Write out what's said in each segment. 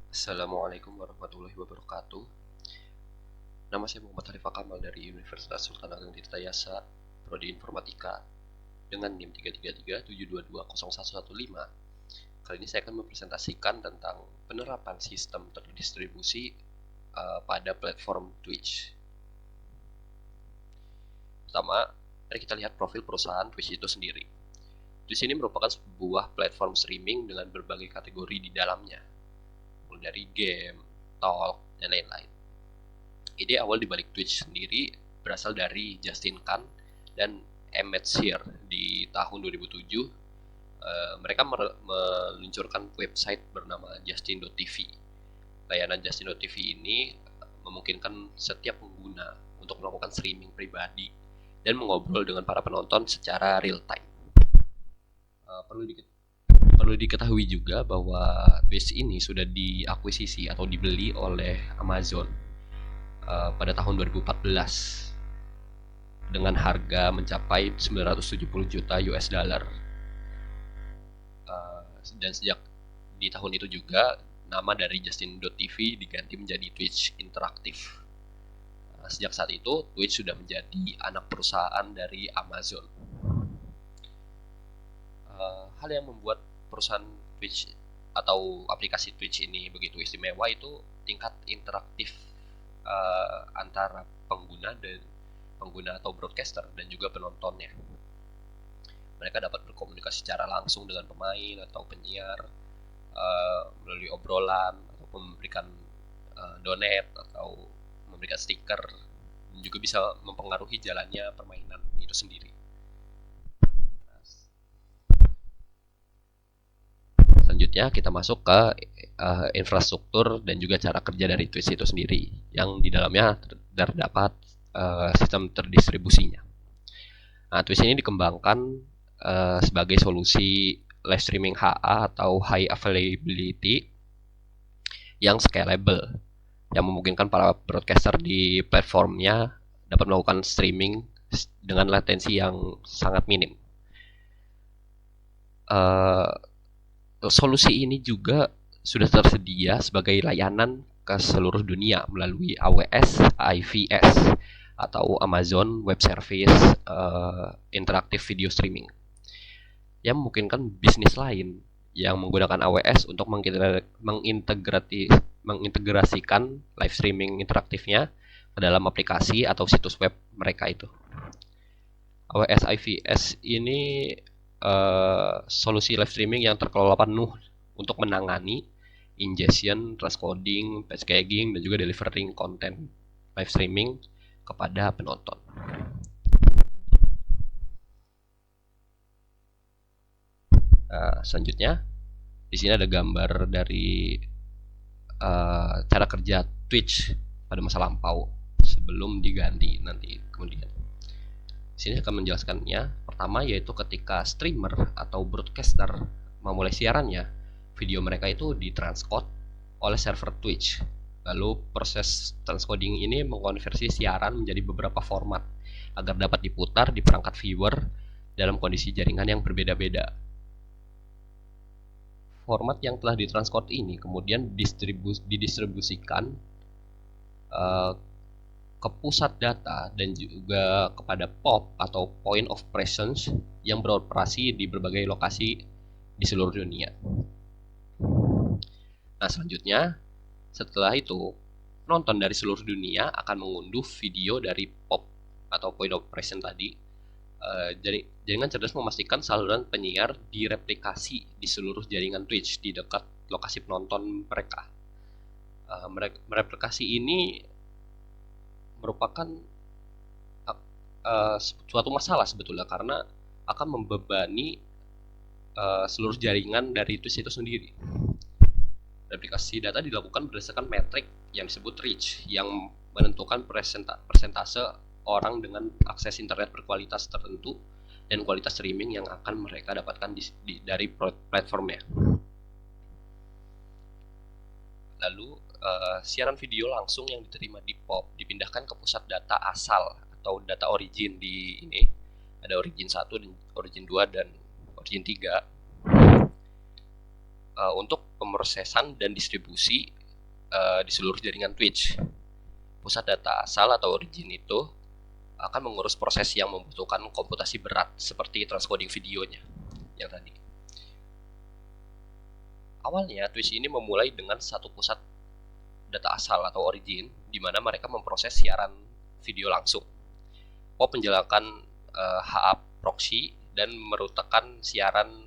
Assalamualaikum warahmatullahi wabarakatuh. Nama saya Muhammad Harifah Kamal dari Universitas Sultan Ageng Tirtayasa, Prodi Informatika, dengan NIM 33372201115. Kali ini saya akan mempresentasikan tentang penerapan sistem terdistribusi pada platform Twitch. Pertama, mari kita lihat profil perusahaan Twitch itu sendiri. Twitch ini merupakan sebuah platform streaming dengan berbagai kategori di dalamnya, mulai dari game, talk, dan lain-lain. Ide awal dibalik Twitch sendiri berasal dari Justin Kan dan Emmett Shear di tahun 2007. Mereka meluncurkan website bernama Justin.tv. Layanan Justin.tv ini memungkinkan setiap pengguna untuk melakukan streaming pribadi dan mengobrol dengan para penonton secara real time. Perlu diketahui juga bahwa Twitch ini sudah diakuisisi atau dibeli oleh Amazon pada tahun 2014 dengan harga mencapai 970 juta US dollar. Dan sejak di tahun itu juga nama dari Justin.tv diganti menjadi Twitch Interactive. Sejak saat itu Twitch sudah menjadi anak perusahaan dari Amazon. Hal yang membuat perusahaan Twitch atau aplikasi Twitch ini begitu istimewa itu tingkat interaktif antara pengguna atau broadcaster dan juga penontonnya. Mereka dapat berkomunikasi secara langsung dengan pemain atau penyiar melalui obrolan ataupun memberikan donate atau memberikan stiker, dan juga bisa mempengaruhi jalannya permainan itu sendiri. Selanjutnya kita masuk ke infrastruktur dan juga cara kerja dari Twitch itu sendiri, yang di dalamnya terdapat sistem terdistribusinya. Nah, Twitch ini dikembangkan sebagai solusi live streaming HA atau High Availability yang scalable, yang memungkinkan para broadcaster di platformnya dapat melakukan streaming dengan latensi yang sangat minim. Solusi ini juga sudah tersedia sebagai layanan ke seluruh dunia melalui AWS IVS atau Amazon Web Service Interactive Video Streaming, yang memungkinkan bisnis lain yang menggunakan AWS untuk mengintegrasikan live streaming interaktifnya ke dalam aplikasi atau situs web mereka itu. AWS IVS ini solusi live streaming yang terkelola penuh untuk menangani ingestion, transcoding, packaging, dan juga delivering konten live streaming kepada penonton. Selanjutnya, di sini ada gambar dari cara kerja Twitch pada masa lampau sebelum diganti nanti kemudian. Di sini akan menjelaskannya. Pertama yaitu ketika streamer atau broadcaster memulai siarannya, video mereka itu ditranscode oleh server Twitch. Lalu proses transcoding ini mengkonversi siaran menjadi beberapa format agar dapat diputar di perangkat viewer dalam kondisi jaringan yang berbeda-beda. Format yang telah ditranscode ini kemudian didistribusikan ke pusat data dan juga kepada POP atau Point of Presence yang beroperasi di berbagai lokasi di seluruh dunia. Nah, selanjutnya setelah itu penonton dari seluruh dunia akan mengunduh video dari POP atau Point of Presence tadi. Jaringan cerdas memastikan saluran penyiar direplikasi di seluruh jaringan Twitch di dekat lokasi penonton mereka. Mereplikasi ini merupakan suatu masalah sebetulnya karena akan membebani seluruh jaringan dari Twitch itu sendiri. Replikasi data dilakukan berdasarkan metrik yang disebut reach, yang menentukan persentase orang dengan akses internet berkualitas tertentu dan kualitas streaming yang akan mereka dapatkan dari platformnya. Lalu siaran video langsung yang diterima di POP dipindahkan ke pusat data asal atau data origin. Di ini ada origin 1 dan origin 2 dan origin 3. untuk pemrosesan dan distribusi di seluruh jaringan Twitch. Pusat data asal atau origin itu akan mengurus proses yang membutuhkan komputasi berat seperti transcoding videonya yang tadi. Awalnya Twitch ini memulai dengan satu pusat data asal atau origin di mana mereka memproses siaran video langsung. POP menjalankan HA proxy dan merutekan siaran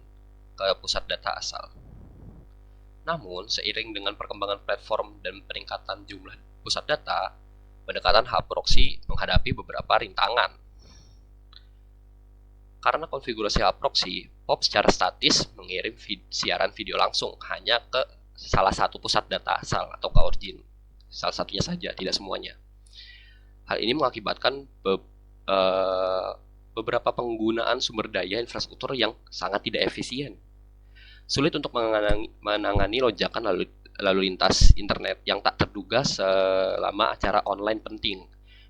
ke pusat data asal. Namun, seiring dengan perkembangan platform dan peningkatan jumlah pusat data, pendekatan HA proxy menghadapi beberapa rintangan. Karena konfigurasi HA proxy, POP secara statis mengirim siaran video langsung hanya ke salah satu pusat data asal atau ke origin. Salah satunya saja, tidak semuanya. Hal ini mengakibatkan beberapa penggunaan sumber daya infrastruktur yang sangat tidak efisien. Sulit untuk menangani lonjakan lalu lintas internet yang tak terduga selama acara online penting.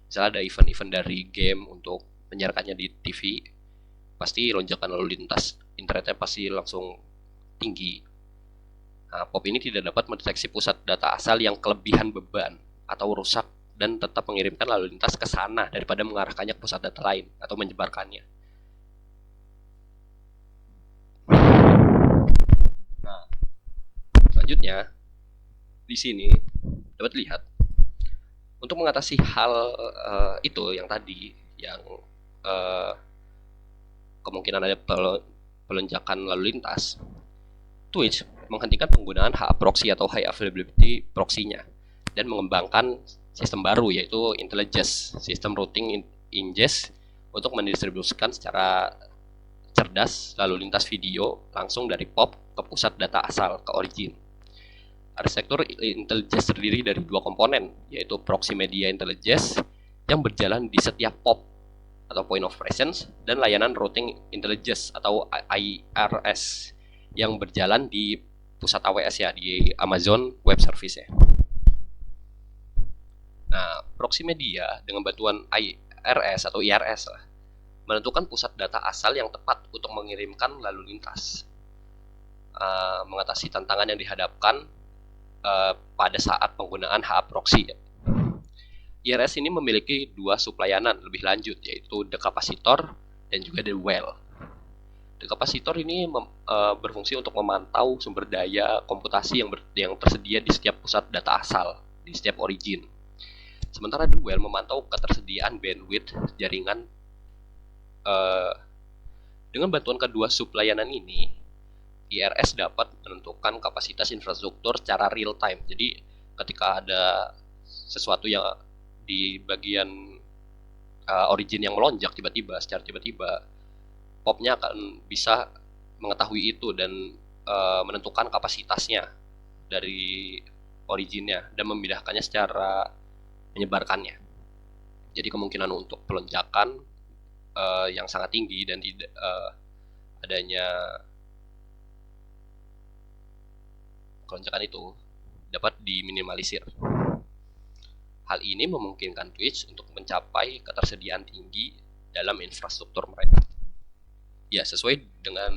Misalnya ada event-event dari game untuk menyiarkannya di TV, pasti lonjakan lalu lintas internetnya pasti langsung tinggi. Nah, POP ini tidak dapat mendeteksi pusat data asal yang kelebihan beban atau rusak dan tetap mengirimkan lalu lintas ke sana daripada mengarahkannya ke pusat data lain atau menyebarkannya. Nah, selanjutnya di sini dapat lihat untuk mengatasi hal itu yang tadi yang kemungkinan ada pelonjakan lalu lintas, Twitch menghentikan penggunaan HA proxy atau high availability proxy-nya dan mengembangkan sistem baru yaitu IntelliJS, sistem routing ingest untuk mendistribusikan secara cerdas lalu lintas video langsung dari POP ke pusat data asal ke origin. Arsitektur IntelliJS terdiri dari dua komponen, yaitu proxy media IntelliJS yang berjalan di setiap POP atau point of presence dan layanan routing IntelliJS atau IRS yang berjalan di pusat AWS ya, di Amazon Web Service ya. Nah, proxy media dengan bantuan IRS atau IRS lah, menentukan pusat data asal yang tepat untuk mengirimkan lalu lintas. Mengatasi tantangan yang dihadapkan pada saat penggunaan HA proxy. IRS ini memiliki dua sublayanan lebih lanjut, yaitu dekapasitor dan juga the well. Dekapasitor ini berfungsi untuk memantau sumber daya komputasi yang tersedia di setiap pusat data asal, di setiap origin. Sementara the well memantau ketersediaan bandwidth jaringan. Dengan bantuan kedua sublayanan ini, IRS dapat menentukan kapasitas infrastruktur secara real time. Jadi ketika ada sesuatu yang di bagian origin yang melonjak secara tiba-tiba, POP-nya akan bisa mengetahui itu dan menentukan kapasitasnya dari originnya dan memindahkannya secara menyebarkannya. Jadi kemungkinan untuk pelonjakan yang sangat tinggi dan tidak adanya kelonjakan itu dapat diminimalisir. Hal ini memungkinkan Twitch untuk mencapai ketersediaan tinggi dalam infrastruktur mereka. Ya, sesuai dengan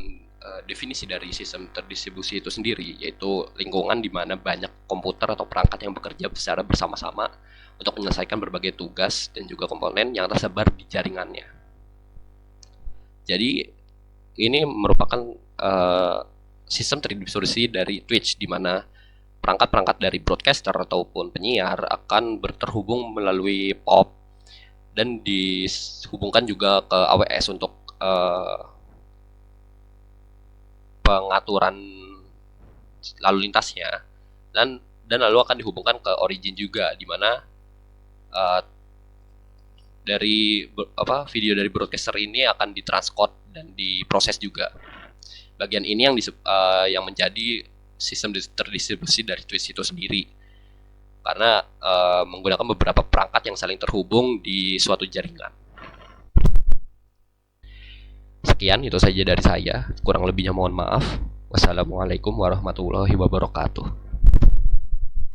definisi dari sistem terdistribusi itu sendiri, yaitu lingkungan di mana banyak komputer atau perangkat yang bekerja secara bersama-sama untuk menyelesaikan berbagai tugas dan juga komponen yang tersebar di jaringannya. Jadi, ini merupakan sistem terdistribusi dari Twitch, di mana perangkat-perangkat dari broadcaster ataupun penyiar akan terhubung melalui POP dan dihubungkan juga ke AWS untuk pengaturan lalu lintasnya dan lalu akan dihubungkan ke origin juga, di mana dari video dari broadcaster ini akan ditranscode dan diproses juga. Bagian ini yang menjadi sistem terdistribusi dari Twitch itu sendiri, karena menggunakan beberapa perangkat yang saling terhubung di suatu jaringan. Sekian, itu saja dari saya. Kurang lebihnya mohon maaf. Wassalamualaikum warahmatullahi wabarakatuh.